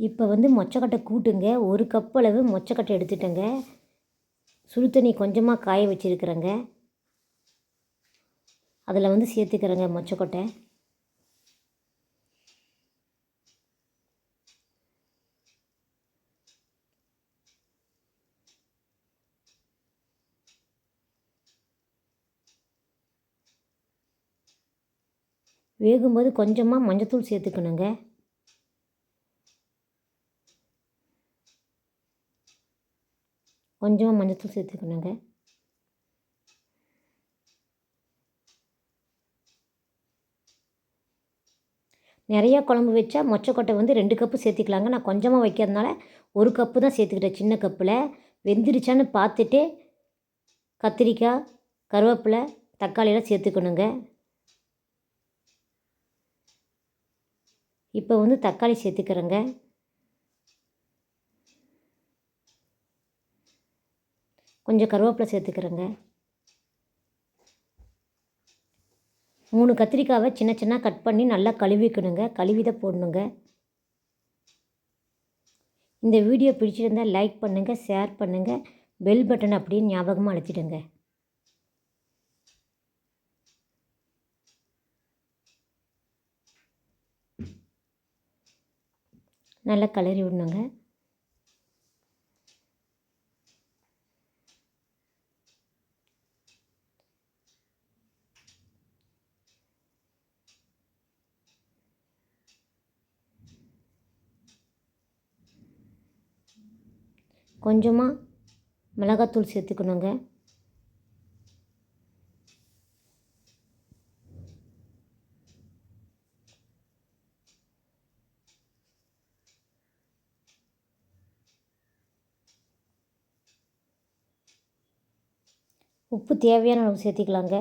இப்போ வந்து மொச்சக்கொட்டை கூட்டுங்க. 1 கப் அளவு மொச்சக்கொட்டை எடுத்துட்டேங்க. சுடு தண்ணி கொஞ்சமாக காய வச்சுருக்கிறேங்க. அதில் வந்து சேர்த்துக்கிறேங்க மொச்சக்கொட்டை. வேகும்போது கொஞ்சமாக மஞ்சத்தூள் சேர்த்துக்கணுங்க. கொஞ்சமாக மஞ்சத்தூள் சேர்த்துக்கணுங்க. நிறையா குழம்பு வச்சா மொச்சக்கொட்டை வந்து 2 கப்பு சேர்த்துக்கலாங்க. நான் கொஞ்சமாக வைக்கிறதுனால 1 கப்பு தான் சேர்த்துக்கிட்டேன் சின்ன கப்பில். வெந்துருச்சான்னு பார்த்துட்டு கத்திரிக்காய், கருவேப்பிலை, தக்காளியெல்லாம் சேர்த்துக்கணுங்க. இப்போ வந்து தக்காளி சேர்த்துக்கிறேங்க. கொஞ்சம் கருவேப்பிலை சேர்த்துக்கிறேங்க. 3 கத்திரிக்காவை சின்ன சின்ன கட் பண்ணி நல்லா கழுவிக்கணுங்க. கழுவி தான் போடணுங்க. இந்த வீடியோ பிடிச்சிருந்தால் லைக் பண்ணுங்கள், ஷேர் பண்ணுங்கள், பெல் பட்டன் அப்படியே ஞாபகமாக அழுத்திடுங்க. நல்லா கிளறி விடணுங்க. கொஞ்சமாக மிளகாத்தூள் சேர்த்துக்கணுங்க. உப்பு தேவையான அளவு சேர்த்திக்கலாங்க.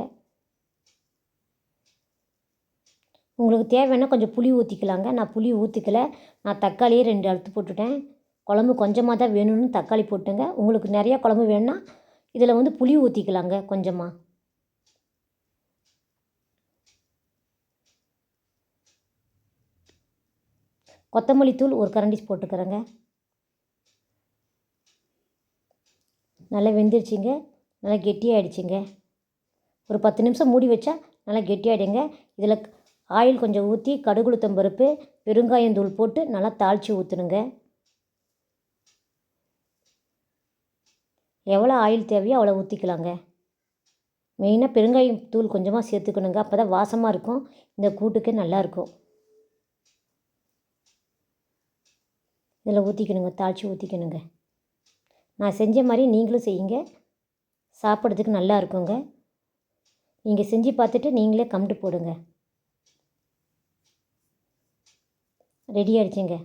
உங்களுக்கு தேவைன்னா கொஞ்சம் புளி ஊற்றிக்கலாங்க. நான் புளி ஊற்றிக்கல. நான் தக்காளியே 2 அறுத்து போட்டுட்டேன். குழம்பு கொஞ்சமாக தான் வேணும்னு தக்காளி போட்டுங்க. உங்களுக்கு நிறையா குழம்பு வேணும்னா இதில் வந்து புளி ஊற்றிக்கலாங்க கொஞ்சமாக. கொத்தமல்லி தூள் 1 கரண்டி போட்டுக்கிறேங்க. நல்லா வெந்துருச்சுங்க. நல்லா கெட்டியாகிடுச்சிங்க. ஒரு 10 நிமிஷம் மூடி வச்சா நல்லா கெட்டியாகிடுங்க. இதில் ஆயில் கொஞ்சம் ஊற்றி கடுகு உளுத்தம் பருப்பு, பெருங்காயத்தூள் போட்டு நல்லா தாளித்து ஊற்றணுங்க. எவ்வளோ ஆயில் தேவையோ அவ்வளோ ஊற்றிக்கலாங்க. மெயினாக பெருங்காயம் தூள் கொஞ்சமாக சேர்த்துக்கணுங்க. அப்போ தான் வாசமாக இருக்கும். இந்த கூட்டுக்கு நல்லாயிருக்கும். இதில் ஊற்றிக்கணுங்க, தாளித்து ஊற்றிக்கணுங்க. நான் செஞ்ச மாதிரி நீங்களும் செய்யுங்க. சாப்பிட்றதுக்கு நல்லா இருக்குங்க. நீங்கள் செஞ்சு பார்த்துட்டு நீங்களே கமெண்ட் போடுங்க. ரெடி ஆகிடுச்சிங்க.